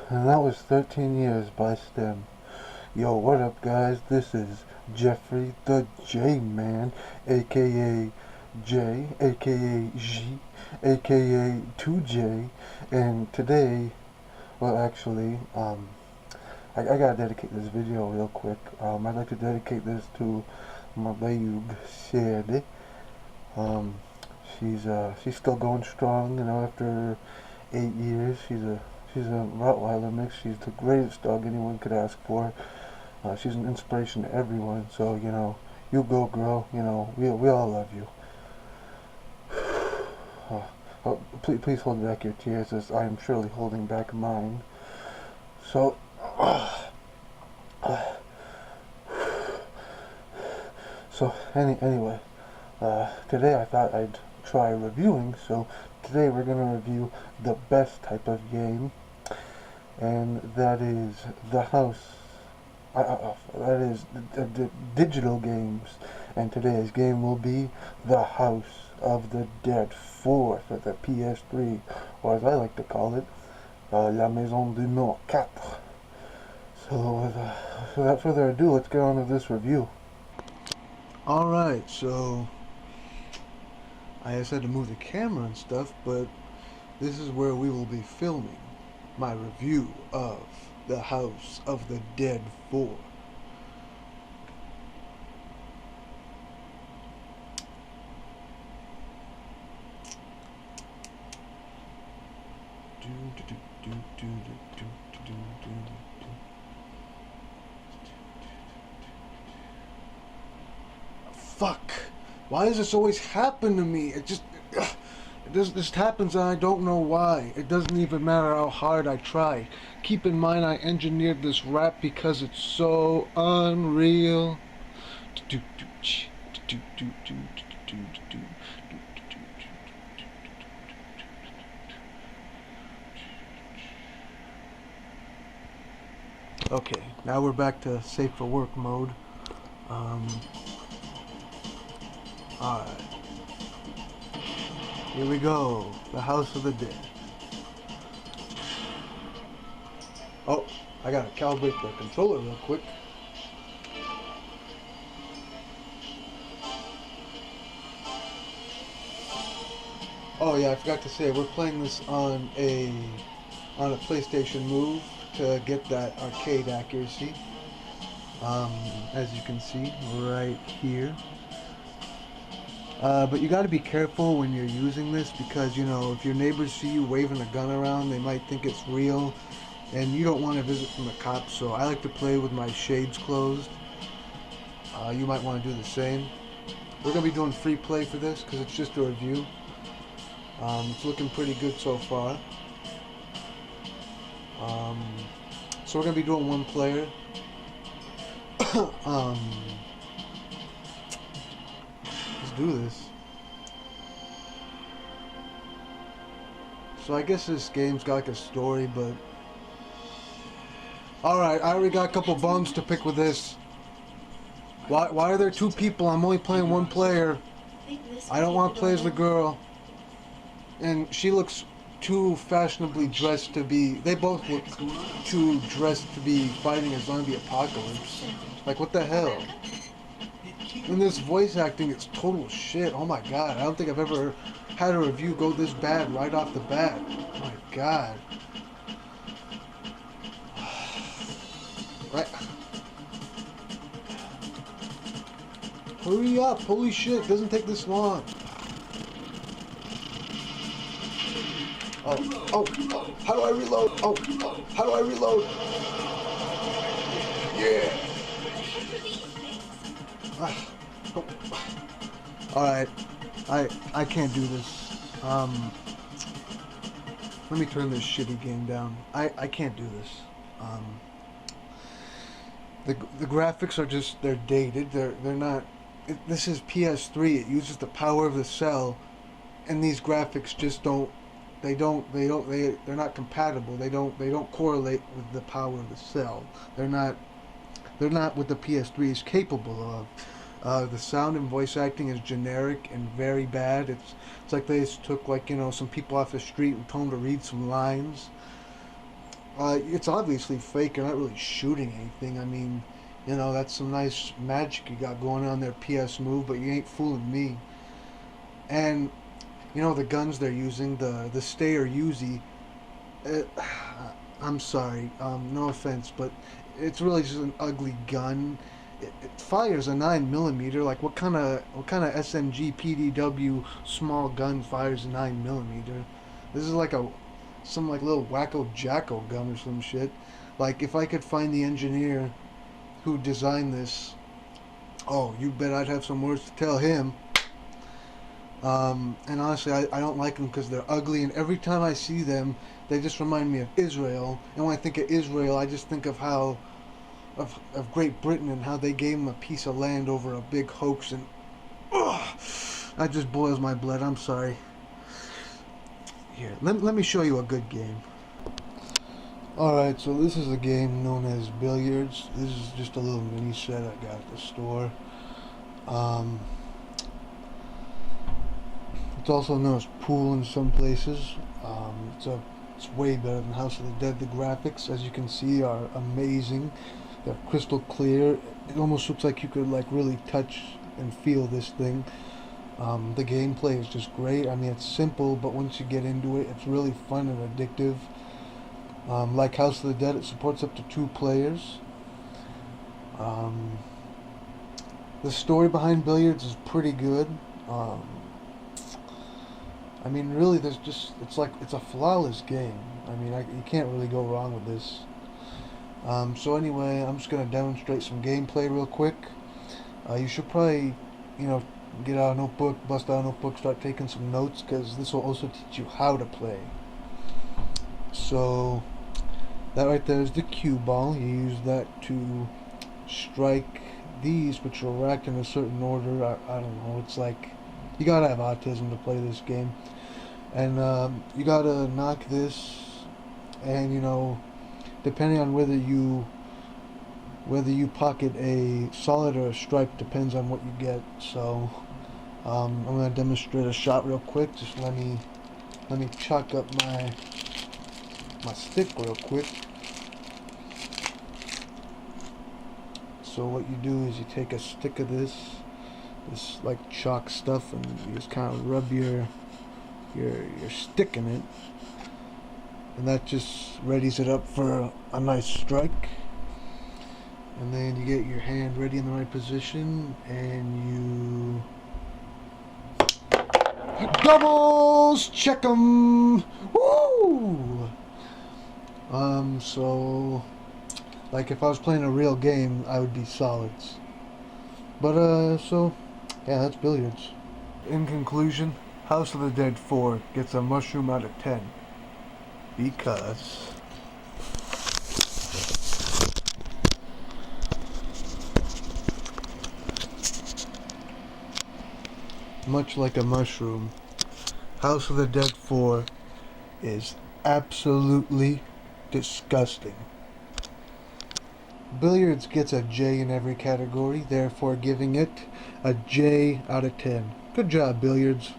And that was 13 years by STEM. Yo, what up, guys? This is Jeffrey the J-Man, aka J, aka G, aka 2J, and today, well, actually, I gotta dedicate this video real quick. I'd like to dedicate this to my babe, Sadie. Um, she's still going strong, after 8 years. She's a Rottweiler mix. She's the greatest dog anyone could ask for. She's an inspiration to everyone. So, you go, girl. We all love you. Please hold back your tears, as I am surely holding back mine. So, anyway, today I thought I'd try reviewing. So today we're gonna review the best type of game, and that is the house. That is the digital games, and today's game will be The House of the Dead 4 for the PS3, or as I like to call it, La Maison du Mort 4. So without further ado, let's get on to this review. Alright, so I just had to move the camera and stuff, but this is where we will be filming my review of The House of the Dead 4. Fuck! Why does this always happen to me? It just happens and I don't know why. It doesn't even matter how hard I try. Keep in mind I engineered this rap because it's so unreal. Okay, now we're back to safe for work mode. Alright. Here we go. The House of the Dead. Oh, I gotta calibrate the controller real quick. Oh yeah, I forgot to say, we're playing this on a PlayStation Move to get that arcade accuracy. As you can see right here. But you gotta be careful when you're using this because, if your neighbors see you waving a gun around, they might think it's real, and you don't want a visit from the cops, so I like to play with my shades closed. You might want to do the same. We're gonna be doing free play for this because it's just a review. It's looking pretty good so far. So we're gonna be doing one player. Let's do this. So I guess this game's got like a story, but alright, I already got a couple bums to pick with this. Why are there two people? I'm only playing one player. I don't want to play as the girl. And she looks too fashionably dressed to be... They both look too dressed to be fighting a zombie apocalypse. Like, what the hell? And this voice acting is total shit. Oh my god, I don't think I've ever had a review go this bad right off the bat. Oh my god. Right. Hurry up, holy shit, doesn't take this long. Oh, how do I reload? Oh, how do I reload? Yeah. Alright, I can't do this. Let me turn this shitty game down. I can't do this. The graphics are just, they're dated. They're not. This is PS3. It uses the power of the cell, and these graphics just don't. They're not compatible. They don't correlate with the power of the cell. They're not what the PS3 is capable of. The sound and voice acting is generic and very bad. It's like they just took some people off the street and told them to read some lines. It's obviously fake. You're not really shooting anything. I mean, you know, that's some nice magic you got going on there, PS Move, but you ain't fooling me. And, you know, the guns they're using, the Stay or Uzi, it, I'm sorry, no offense, but it's really just an ugly gun. It fires a 9mm. Like what kind of SMG PDW small gun fires a 9mm? This is like some like little wacko jacko gun or some shit. Like if I could find the engineer who designed this, oh, you bet I'd have some words to tell him. And honestly, I don't like them because they're ugly, and every time I see them, they just remind me of Israel. And when I think of Israel, I just think of how of Great Britain and how they gave them a piece of land over a big hoax, and ugh, that just boils my blood. I'm sorry. Here, let me show you a good game. Alright, so this is a game known as Billiards. This is just a little mini set I got at the store. It's also known as Pool in some places. It's way better than House of the Dead. The graphics, as you can see, are amazing. They're crystal clear. It almost looks like you could like really touch and feel this thing. The gameplay is just great. I mean, it's simple, but once you get into it, it's really fun and addictive. Like House of the Dead, it supports up to 2 players. The story behind Billiards is pretty good. I mean, really, it's a flawless game. I mean, you can't really go wrong with this. So anyway, I'm just going to demonstrate some gameplay real quick. You should probably, you know, get out a notebook, bust out a notebook, start taking some notes, because this will also teach you how to play. So, that right there is the cue ball. You use that to strike these, which are racked in a certain order. I don't know, it's like, you gotta have autism to play this game. And you gotta knock this, and you know, depending on whether you pocket a solid or a strike depends on what you get. So I'm gonna demonstrate a shot real quick. Just let me chalk up my stick real quick. So what you do is you take a stick of this like chalk stuff, and you just kind of rub your stick in it, and that just readies it up for a nice strike. And then you get your hand ready in the right position, and you doubles check 'em. Woo! So like if I was playing a real game, I would be solids. But so yeah, that's Billiards. In conclusion, House of the Dead 4 gets a mushroom out of 10 because much like a mushroom, House of the Dead 4 is absolutely disgusting. Billiards gets a J in every category, therefore giving it a J out of 10. Good job, Billiards.